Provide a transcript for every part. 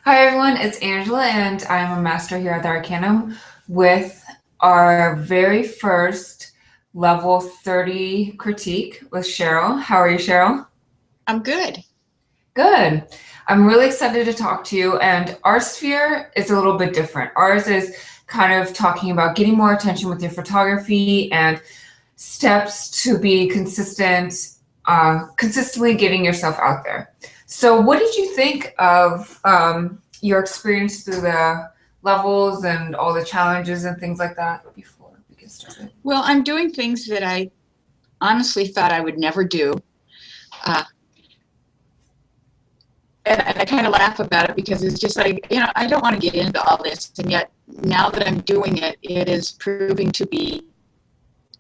Hi everyone, it's Angela and I'm a master here at the Arcanum with our very first level 30 critique with Cheryl. How are you, Cheryl? I'm good. Good. I'm really excited to talk to you, and our sphere is a little bit different. Ours is kind of talking about getting more attention with your photography and steps to be consistent, consistently getting yourself out there. So what did you think of your experience through the levels and all the challenges and things like that before we get started? Well, I'm doing things that I honestly thought I would never do. And I kind of laugh about it because it's just like, I don't want to get into all this. And yet now that I'm doing it, it is proving to be,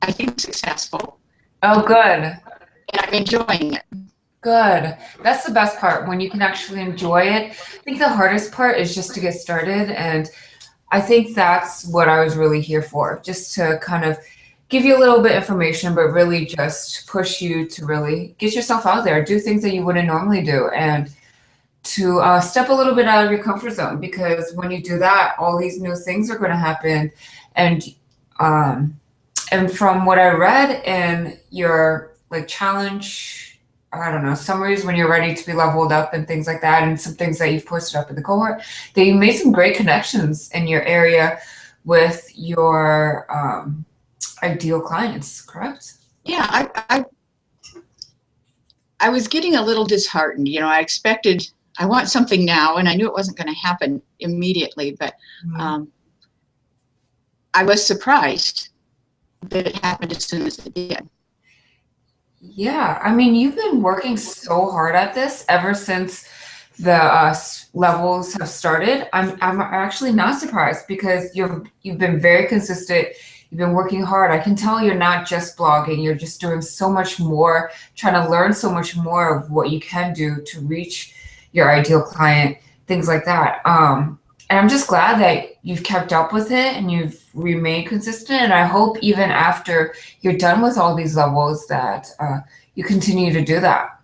I think, successful. Oh, good. And I'm enjoying it. Good. That's the best part, when you can actually enjoy it. I think the hardest part is just to get started, and I think that's what I was really here for, just to kind of give you a little bit of information, but really just push you to really get yourself out there, do things that you wouldn't normally do, and to step a little bit out of your comfort zone, because when you do that, all these new things are going to happen. And from what I read in your challenge, I don't know, summaries when you're ready to be leveled up and things like that, and some things that you've posted up in the cohort, that you made some great connections in your area with your ideal clients, correct? Yeah, I was getting a little disheartened. I expected, I want something now, and I knew it wasn't going to happen immediately, but I was surprised that it happened as soon as it did. Yeah, I mean, you've been working so hard at this ever since the levels have started. I'm actually not surprised, because you've been very consistent. You've been working hard. I can tell you're not just blogging. You're just doing so much more, trying to learn so much more of what you can do to reach your ideal client, things like that. And I'm just glad that you've kept up with it and you've remained consistent. And I hope even after you're done with all these levels that you continue to do that.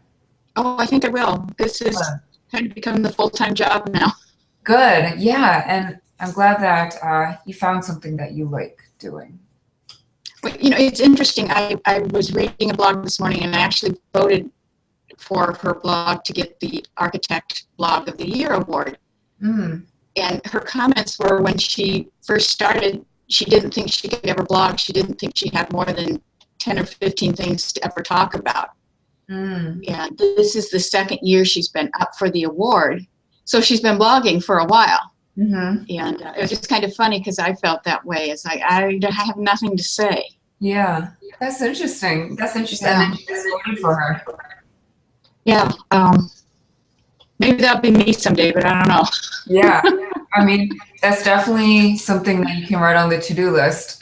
Oh, I think I will. This is kind of become the full-time job now. Good. Yeah. And I'm glad that you found something that you like doing. But, it's interesting. I was reading a blog this morning, and I actually voted for her blog to get the Architect Blog of the Year award. And her comments were, when she first started, she didn't think she could ever blog. She didn't think she had more than 10 or 15 things to ever talk about. And this is the second year she's been up for the award. So she's been blogging for a while. And it was just kind of funny, because I felt that way. It's like, I have nothing to say. Yeah, that's interesting. That's interesting. Yeah. And then you just voted for her. Yeah. Maybe that'll be me someday, but I don't know. Yeah. I mean, that's definitely something that you can write on the to-do list.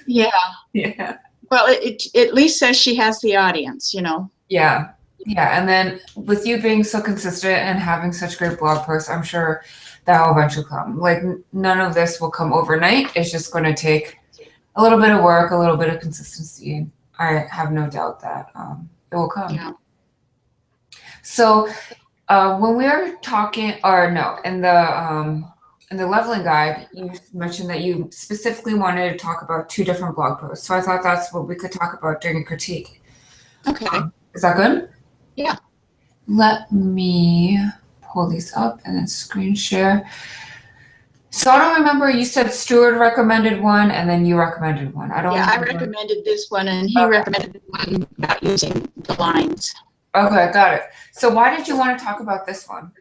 Yeah. Yeah. Well, it at least says she has the audience, Yeah. Yeah. And then with you being so consistent and having such great blog posts, I'm sure that will eventually come. Like, none of this will come overnight. It's just going to take a little bit of work, a little bit of consistency. I have no doubt that it will come. Yeah. So when we were talking, or no, in the leveling guide, you mentioned that you specifically wanted to talk about 2 different blog posts. So I thought that's what we could talk about during a critique. Okay. Is that good? Yeah. Let me pull these up and then screen share. So I don't remember, you said Stuart recommended one and then you recommended one. I recommended this one, and he recommended one about using the lines. Okay, got it. So why did you want to talk about this one?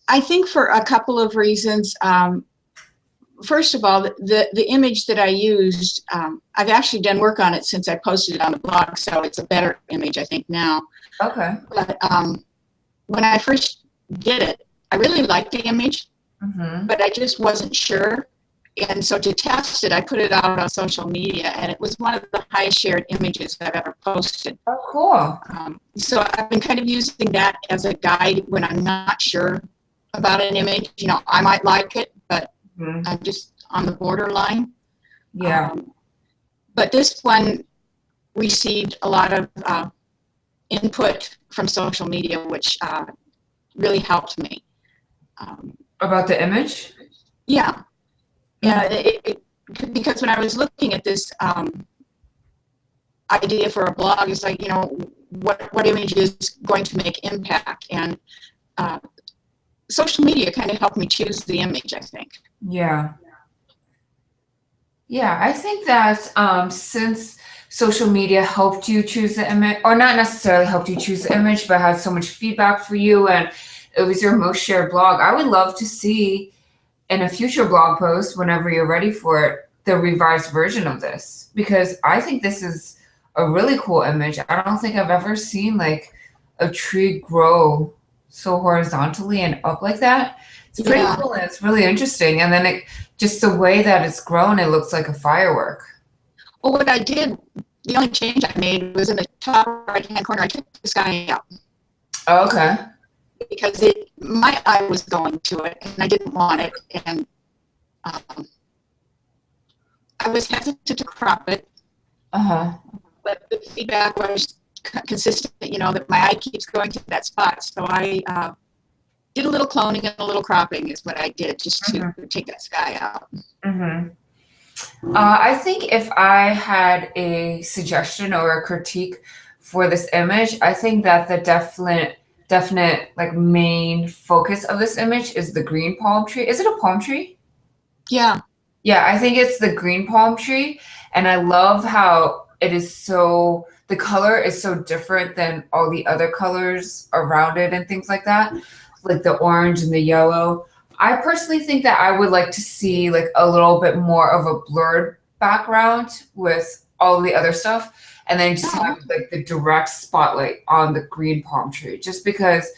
I think for a couple of reasons. First of all, the image that I used, I've actually done work on it since I posted it on the blog, so it's a better image, I think, now. Okay. But when I first did it, I really liked the image, but I just wasn't sure. And so to test it, I put it out on social media, and it was one of the highest shared images I've ever posted. Oh, cool. So I've been kind of using that as a guide when I'm not sure about an image. I might like it, but I'm just on the borderline. Yeah. But this one received a lot of input from social media, which really helped me. About the image? Yeah. Yeah, because when I was looking at this idea for a blog, it's like, what image is going to make impact? And social media kind of helped me choose the image, I think. Yeah. Yeah, I think that since social media helped you choose the image, or not necessarily helped you choose the image, but had so much feedback for you and it was your most shared blog, I would love to see in a future blog post, whenever you're ready for it, the revised version of this. Because I think this is a really cool image. I don't think I've ever seen like a tree grow so horizontally and up like that. It's pretty cool and it's really interesting. And then it just the way that it's grown, it looks like a firework. Well, what I did, the only change I made was in the top right-hand corner, I took the sky out. Oh, okay. Because my eye was going to it, and I didn't want it, and I was hesitant to crop it. But the feedback was consistent, that my eye keeps going to that spot. So I did a little cloning and a little cropping is what I did, just to take that sky out. I think if I had a suggestion or a critique for this image, I think that the definite like main focus of this image is the green palm tree. Is it a palm tree? Yeah. Yeah, I think it's the green palm tree. And I love how it is so, the color is so different than all the other colors around it and things like that, like the orange and the yellow. I personally think that I would like to see like a little bit more of a blurred background with all the other stuff. And then just have like the direct spotlight on the green palm tree, just because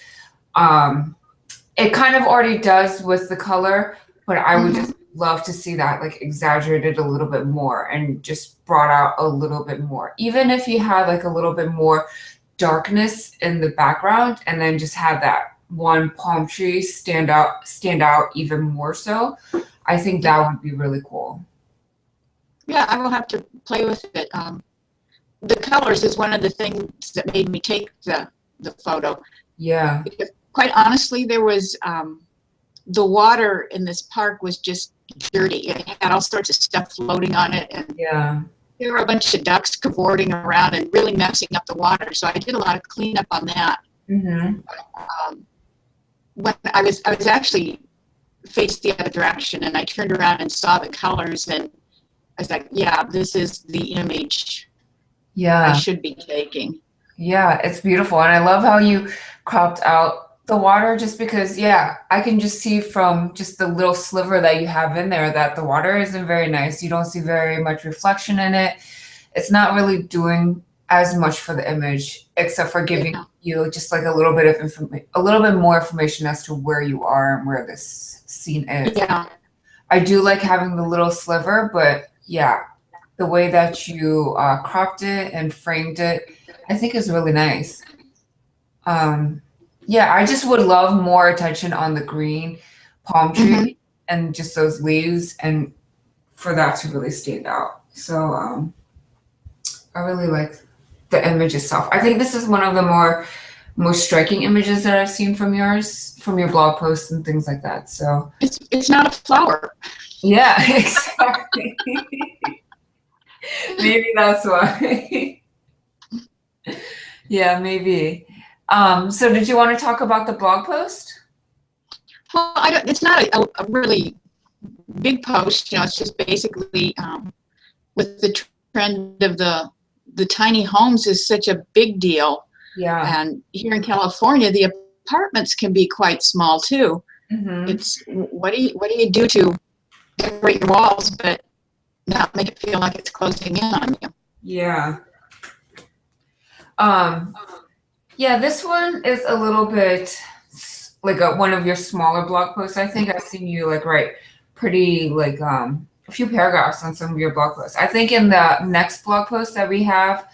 it kind of already does with the color, but I would just love to see that like exaggerated a little bit more and just brought out a little bit more. Even if you had like a little bit more darkness in the background and then just have that one palm tree stand out even more so, I think that would be really cool. Yeah, I will have to play with it. The colors is one of the things that made me take the photo. Yeah. Because quite honestly, there was the water in this park was just dirty. It had all sorts of stuff floating on it, and there were a bunch of ducks cavorting around and really messing up the water. So I did a lot of cleanup on that. When I was actually faced the other direction, and I turned around and saw the colors, and I was like, yeah, this is the image I should be taking. Yeah, it's beautiful. And I love how you cropped out the water, just because, I can just see from just the little sliver that you have in there that the water isn't very nice. You don't see very much reflection in it. It's not really doing as much for the image, except for giving you just like a little bit more information as to where you are and where this scene is. Yeah. I do like having the little sliver, but the way that you cropped it and framed it, I think is really nice. I just would love more attention on the green palm tree and just those leaves, and for that to really stand out. So I really like the image itself. I think this is one of the most striking images that I've seen from your blog posts and things like that. So it's not a flower. Yeah, exactly. Maybe that's why. Yeah, maybe. So did you want to talk about the blog post? Well, it's not a really big post. It's just basically with the trend of the tiny homes is such a big deal. Yeah. And here in California, the apartments can be quite small too. It's what do you do to decorate your walls, but not make it feel like it's closing in on you? Yeah. This one is a little bit like one of your smaller blog posts. I think I've seen you like write pretty like a few paragraphs on some of your blog posts. I think in the next blog post that we have,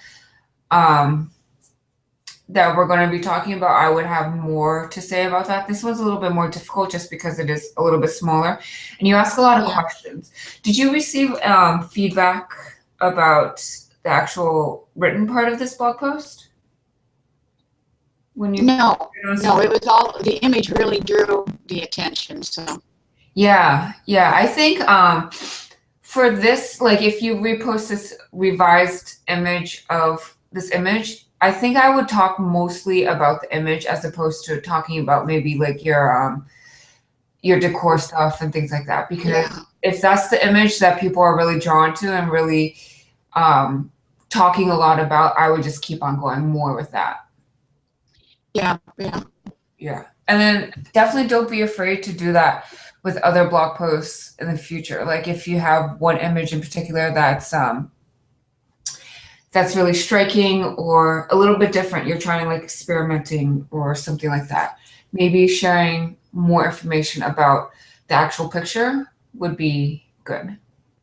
that we're going to be talking about, I would have more to say about that. This one's a little bit more difficult just because it is a little bit smaller and you ask a lot of questions. Did you receive feedback about the actual written part of this blog post? When you No, it was all, the image really drew the attention, so. Yeah, I think for this, like if you repost this revised image of this image, I think I would talk mostly about the image as opposed to talking about maybe like your decor stuff and things like that. Because if that's the image that people are really drawn to and really talking a lot about, I would just keep on going more with that. Yeah. And then definitely don't be afraid to do that with other blog posts in the future. Like if you have one image in particular that's really striking or a little bit different, you're trying like experimenting or something like that. Maybe sharing more information about the actual picture would be good.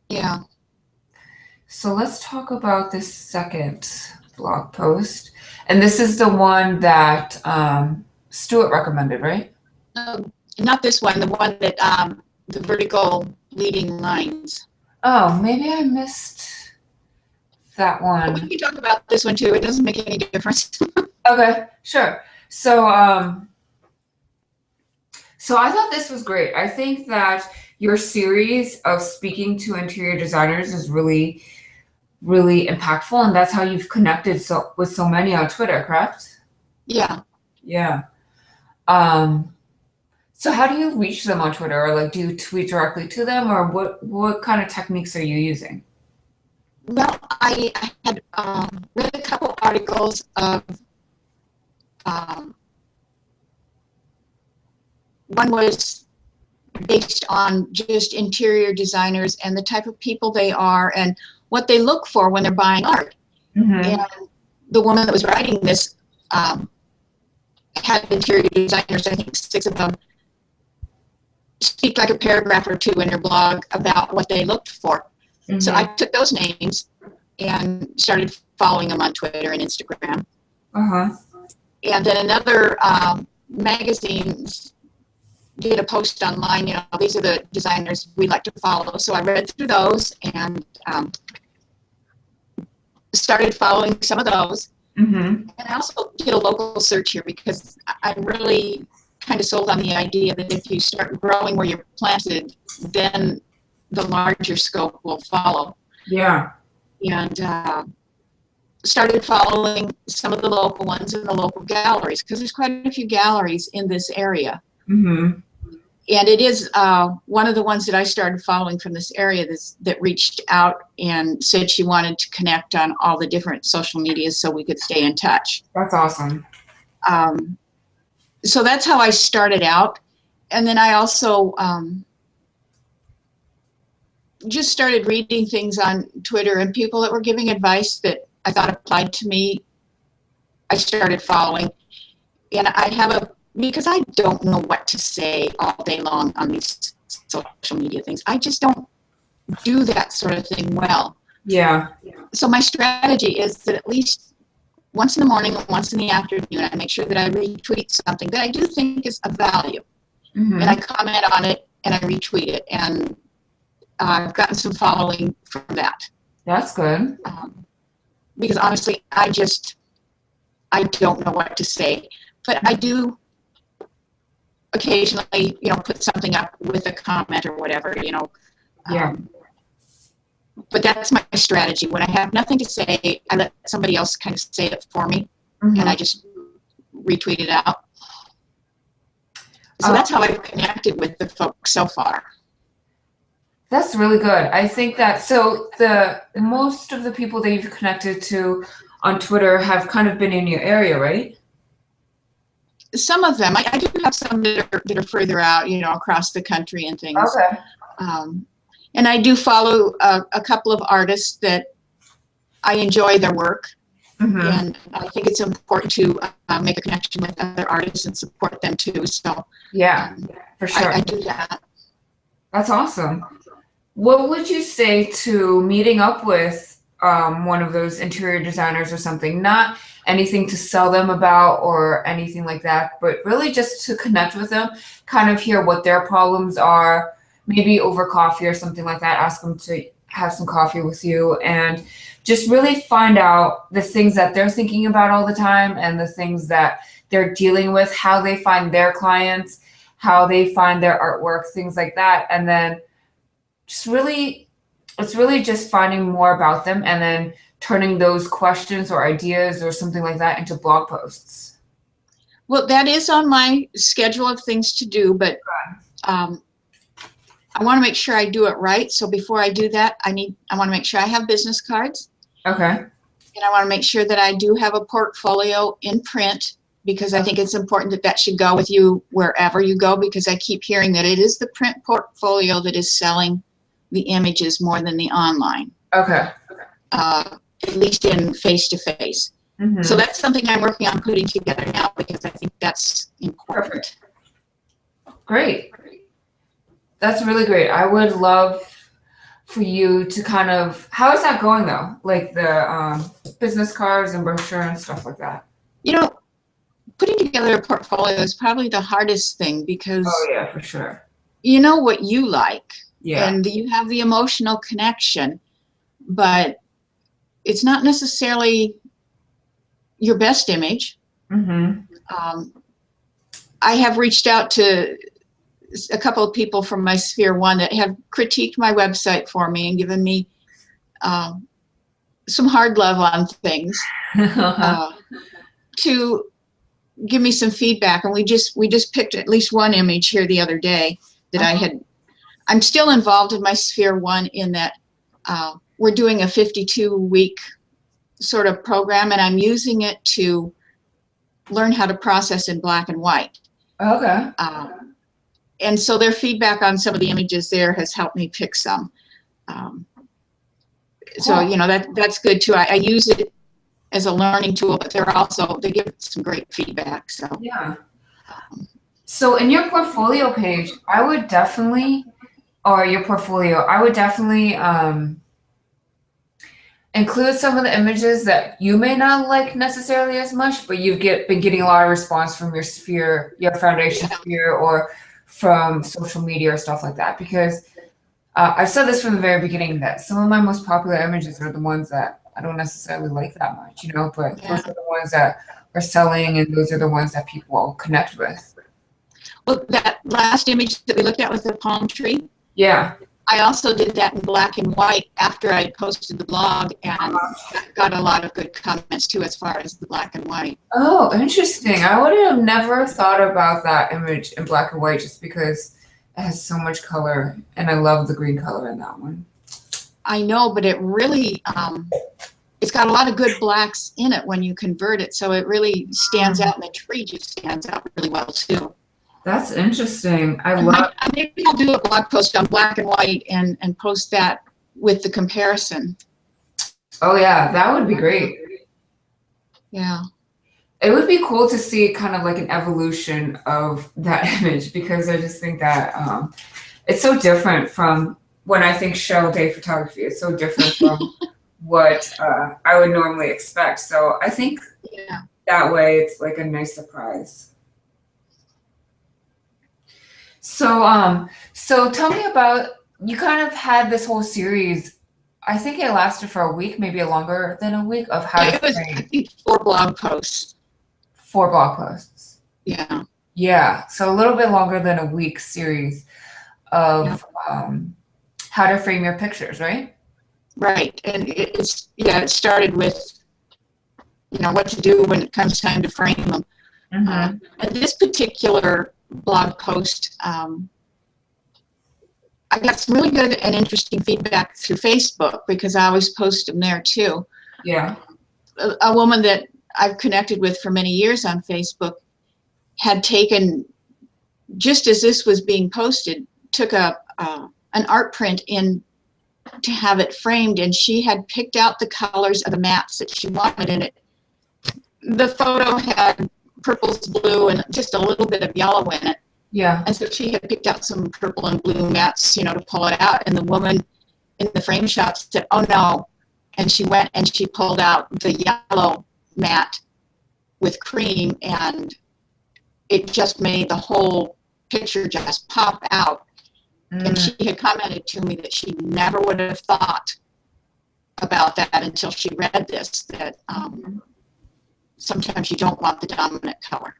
Yeah. So let's talk about this second blog post. And this is the one that Stuart recommended, right? Not this one, the one that the vertical leading lines. Oh, maybe I missed that one. We can talk about this one too. It doesn't make any difference. Okay, sure. So so I thought this was great. I think that your series of speaking to interior designers is really, really impactful, and that's how you've connected with so many on Twitter, correct? Yeah. So how do you reach them on Twitter? Or like, do you tweet directly to them, or what kind of techniques are you using? Well, I had read a couple articles of one was based on just interior designers and the type of people they are and what they look for when they're buying art. And the woman that was writing this had interior designers, I think 6 of them, speak like a paragraph or 2 in her blog about what they looked for. So I took those names and started following them on Twitter and Instagram. And then another magazine did a post online, these are the designers we like to follow. So I read through those and started following some of those. And I also did a local search here because I'm really kind of sold on the idea that if you start growing where you're planted, then the larger scope will follow. Yeah. And started following some of the local ones in the local galleries because there's quite a few galleries in this area. And it is one of the ones that I started following from this area that reached out and said she wanted to connect on all the different social medias so we could stay in touch. That's awesome. So that's how I started out. And then I also just started reading things on Twitter and people that were giving advice that I thought applied to me. I started following. And I have because I don't know what to say all day long on these social media things. I just don't do that sort of thing well. Yeah. So my strategy is that at least once in the morning and once in the afternoon, I make sure that I retweet something that I do think is of value. And I comment on it and I retweet it. And I've gotten some following from that. That's good. Because honestly, I don't know what to say. But I do occasionally, put something up with a comment or whatever, but that's my strategy. When I have nothing to say, I let somebody else kind of say it for me, and I just retweet it out. So that's how I've connected with the folks so far. That's really good. I think that, so most of the people that you've connected to on Twitter have kind of been in your area, right? Some of them. I do have some that are further out, across the country and things. Okay. And I do follow a couple of artists that I enjoy their work. And I think it's important to make a connection with other artists and support them too. So yeah, for sure. I do that. That's awesome. What would you say to meeting up with one of those interior designers or something? Not anything to sell them about or anything like that, but really just to connect with them, kind of hear what their problems are, maybe over coffee or something like that, ask them to have some coffee with you and just really find out the things that they're thinking about all the time and the things that they're dealing with, how they find their clients, how they find their artwork, things like that. And then just really, it's really just finding more about them and then turning those questions or ideas or something like that into blog posts. Well, that is on my schedule of things to do, but I want to make sure I do it right. So before I do that, I want to make sure I have business cards. Okay. And I want to make sure that I do have a portfolio in print, because I think it's important that that should go with you wherever you go, because I keep hearing that it is the print portfolio that is selling the images more than the online. Okay. At least in face-to-face. Mm-hmm. So that's something I'm working on putting together now, because I think that's important. Perfect. Great. That's really great. I would love for you to kind of, how is that going though? Like the business cards and brochure and stuff like that. You know, putting together a portfolio is probably the hardest thing, because oh yeah, for sure, you know what you like, yeah, and you have the emotional connection, but it's not necessarily your best image. mm-hmm. I have reached out to a couple of people from my Sphere 1 that have critiqued my website for me and given me some hard love on things to give me some feedback. And we just picked at least one image here the other day that I'm still involved in my Sphere 1 in that we're doing a 52-week sort of program, and I'm using it to learn how to process in black and white. Okay. And so their feedback on some of the images there has helped me pick some. So, you know, that's good too. I use it as a learning tool, but they give some great feedback. So yeah. So in your portfolio page, I would definitely include some of the images that you may not like necessarily as much, but you've been getting a lot of response from your sphere, your foundation sphere, or from social media or stuff like that. Because I've said this from the very beginning that some of my most popular images are the ones that I don't necessarily like that much, you know, but those are the ones that are selling, and those are the ones that people connect with. Well, that last image that we looked at was the palm tree. Yeah. I also did that in black and white after I posted the blog, and got a lot of good comments too as far as the black and white. Oh, interesting. I would have never thought about that image in black and white, just because it has so much color, and I love the green color in that one. I know, but it really, it's got a lot of good blacks in it when you convert it, so it really stands out, and the tree just stands out really well too. That's interesting. Maybe I'll do a blog post on black and white and post that with the comparison. Oh yeah, that would be great. Yeah. It would be cool to see kind of like an evolution of that image, because I just think that it's so different from when I think show day photography. It's so different from what I would normally expect. So I think that way it's like a nice surprise. So tell me about, you kind of had this whole series, I think it lasted for a week, maybe longer than a week, of how to frame. I think 4 blog posts. 4 blog posts. Yeah. Yeah. So a little bit longer than a week series of how to frame your pictures, right? Right. And it started with, you know, what to do when it comes time to frame them. Mm-hmm. And this particular blog post, I got some really good and interesting feedback through Facebook, because I always post them there too. Yeah. A woman that I've connected with for many years on Facebook had taken, just as this was being posted, took an art print in to have it framed, and she had picked out the colors of the mats that she wanted in it. The photo had purples, blue, and just a little bit of yellow in it. Yeah. And so she had picked out some purple and blue mats, you know, to pull it out. And the woman in the frame shop said, "Oh no." And she went and she pulled out the yellow mat with cream, and it just made the whole picture just pop out. And she had commented to me that she never would have thought about that until she read this, that sometimes you don't want the dominant color.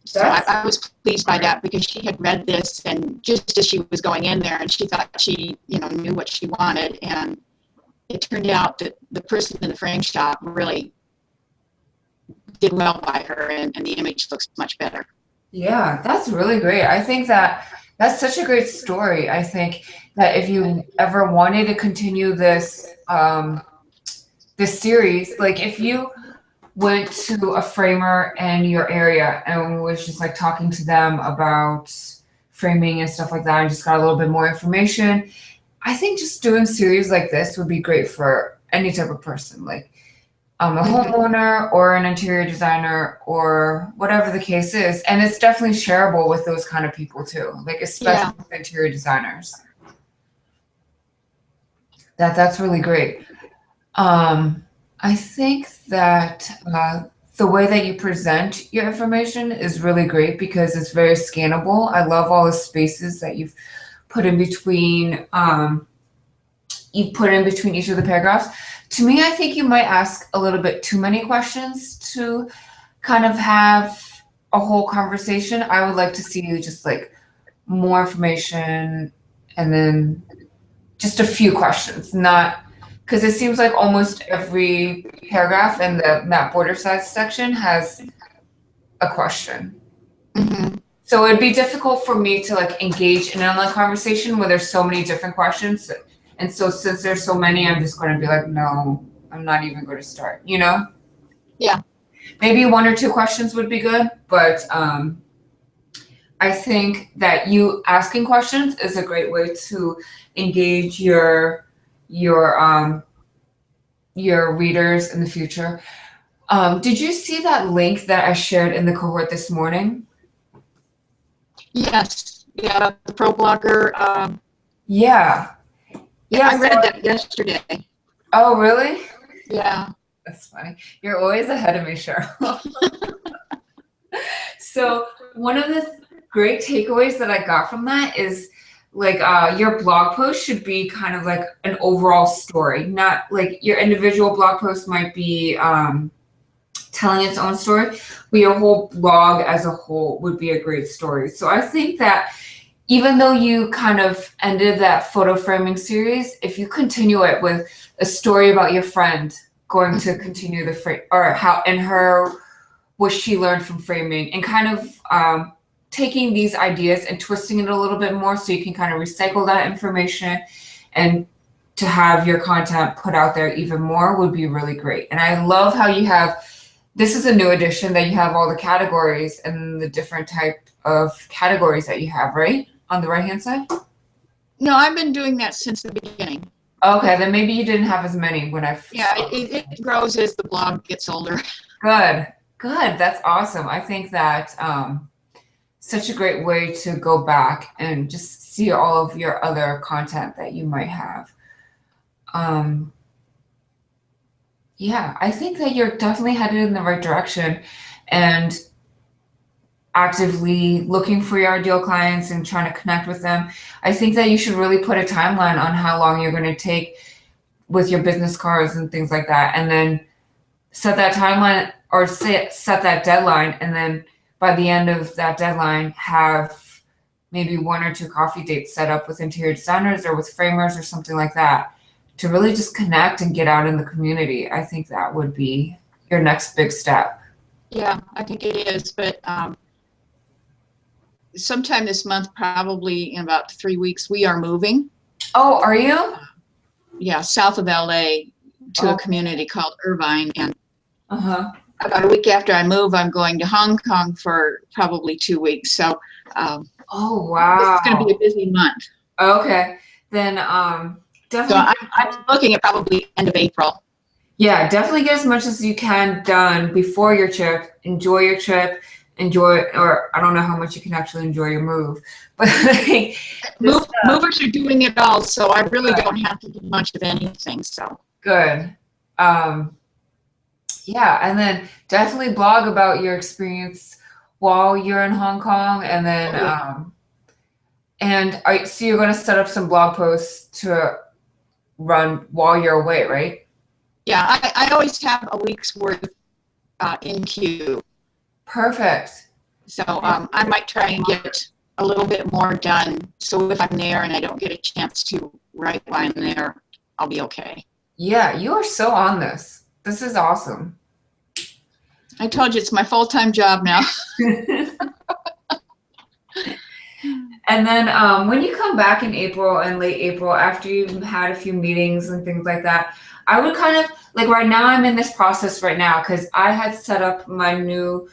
So I was pleased by that, because she had read this, and just as she was going in there, and she thought she, knew what she wanted, and it turned out that the person in the frame shop really did well by her, and the image looks much better. Yeah, that's really great. I think that's such a great story. I think that if you ever wanted to continue this this series, like if you went to a framer in your area and was just like talking to them about framing and stuff like that, and just got a little bit more information, I think just doing series like this would be great for any type of person, like a homeowner or an interior designer or whatever the case is. And it's definitely shareable with those kind of people too, like especially with interior designers. That's really great. I think that the way that you present your information is really great because it's very scannable. I love all the spaces that you've put in between. You put in between each of the paragraphs. To me, I think you might ask a little bit too many questions to kind of have a whole conversation. I would like to see you just like more information and then just a few questions, not because it seems like almost every paragraph in the map border size section has a question. Mm-hmm. So it'd be difficult for me to like engage in an online conversation where there's so many different questions. And so since there's so many, I'm just going to be like, no, I'm not even going to start, Yeah. Maybe one or two questions would be good, but I think that you asking questions is a great way to engage your readers in the future. Did you see that link that I shared in the cohort this morning? Yes. Yeah, the Pro Blogger. Yeah. Yeah, I read that yesterday. Oh, really? Yeah. That's funny. You're always ahead of me, Cheryl. So one of the great takeaways that I got from that is like your blog post should be kind of like an overall story, not like your individual blog post might be telling its own story, but your whole blog as a whole would be a great story. So I think that even though you kind of ended that photo framing series, if you continue it with a story about your friend going to continue the frame, or how and her what she learned from framing, and kind of taking these ideas and twisting it a little bit more so you can kind of recycle that information and to have your content put out there even more would be really great. And I love how you have, this is a new edition that you have all the categories and the different type of categories that you have, right? On the right hand side? No, I've been doing that since the beginning. Okay, then maybe you didn't have as many when I. Yeah, it grows as the blog gets older. Good. That's awesome. I think that such a great way to go back and just see all of your other content that you might have. Yeah, I think that you're definitely headed in the right direction and actively looking for your ideal clients and trying to connect with them. I think that you should really put a timeline on how long you're going to take with your business cards and things like that, and then set that timeline or set that deadline, and then by the end of that deadline have maybe one or two coffee dates set up with interior designers or with framers or something like that to really just connect and get out in the community. I think that would be your next big step. Yeah, I think it is, but sometime this month, probably in about 3 weeks, we are moving. Oh, are you? Yeah, south of LA to a community called Irvine. And about a week after I move, I'm going to Hong Kong for probably 2 weeks. So oh, wow. It's going to be a busy month. Okay. Then definitely. So I'm looking at probably end of April. Yeah, definitely get as much as you can done before your trip. Enjoy your trip. Or I don't know how much you can actually enjoy your move, but like, movers are doing it all, so I really don't have to do much of anything. So good. Yeah, and then definitely blog about your experience while you're in Hong Kong, and then so you're going to set up some blog posts to run while you're away, right? Yeah, I always have a week's worth in queue. Perfect. So I might try and get a little bit more done. So if I'm there and I don't get a chance to write while I'm there, I'll be okay. Yeah, you are so on this. This is awesome. I told you it's my full-time job now. And then when you come back in April and late April, after you've had a few meetings and things like that, I would kind of like right now I'm in this process right now because I had set up my new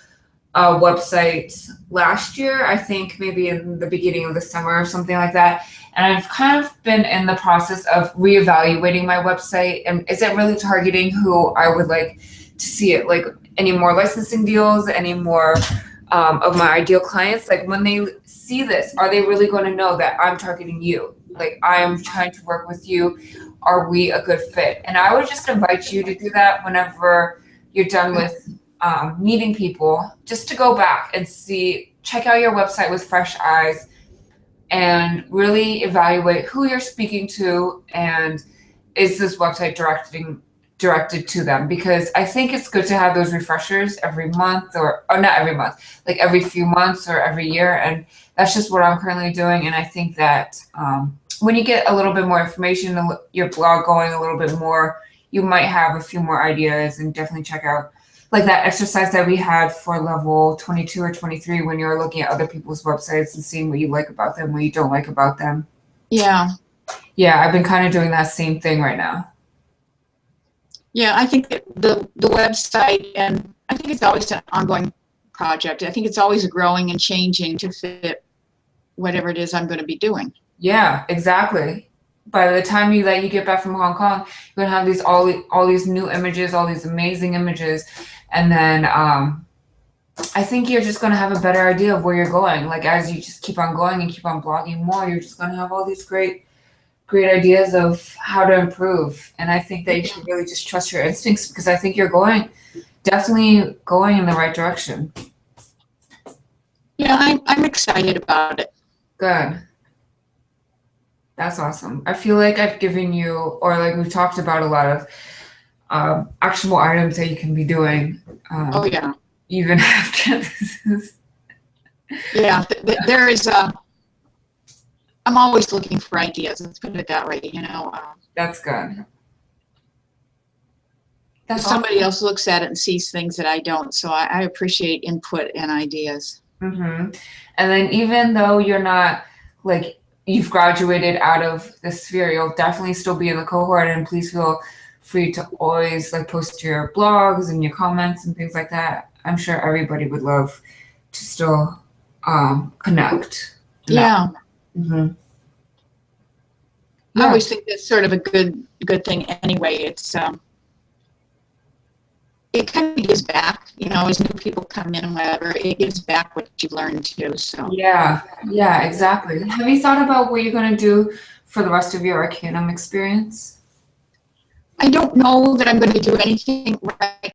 website last year, I think maybe in the beginning of the summer or something like that. And I've kind of been in the process of reevaluating my website and is it really targeting who I would like to see it? Like any more licensing deals, any more of my ideal clients? Like when they see this, are they really going to know that I'm targeting you? Like I am trying to work with you. Are we a good fit? And I would just invite you to do that whenever you're done with meeting people, just to go back and see, check out your website with fresh eyes and really evaluate who you're speaking to and is this website directed to them, because I think it's good to have those refreshers every month or not every month, like every few months or every year. And that's just what I'm currently doing. And I think that when you get a little bit more information, your blog going a little bit more, you might have a few more ideas and definitely check out like that exercise that we had for level 22 or 23 when you're looking at other people's websites and seeing what you like about them, what you don't like about them. Yeah. Yeah, I've been kind of doing that same thing right now. Yeah, I think that the website, and I think it's always an ongoing project. I think it's always growing and changing to fit whatever it is I'm going to be doing. Yeah, exactly. By the time you get back from Hong Kong, you're gonna have these all these new images, all these amazing images, and then I think you're just gonna have a better idea of where you're going. Like as you just keep on going and keep on blogging more, you're just gonna have all these great ideas of how to improve. And I think that you should really just trust your instincts because I think you're definitely going in the right direction. Yeah, I'm excited about it. Good. That's awesome. I feel like I've given you, or like we've talked about a lot of actionable items that you can be doing. Oh yeah. Even after this is. Yeah, there is I'm always looking for ideas. Let's put it that way. That's good. That's somebody awesome. else looks at it and sees things that I don't. So I appreciate input and ideas. Mm-hmm. And then even though you're not like you've graduated out of the sphere, you'll definitely still be in the cohort. And please feel free to always like post your blogs and your comments and things like that. I'm sure everybody would love to still connect. Yeah. Mm-hmm. I always think that's sort of a good thing anyway. It's it kind of gives back, as new people come in and whatever, it gives back what you've learned too. So yeah, exactly. Have you thought about what you're going to do for the rest of your Arcanum experience? I don't know that I'm going to do anything right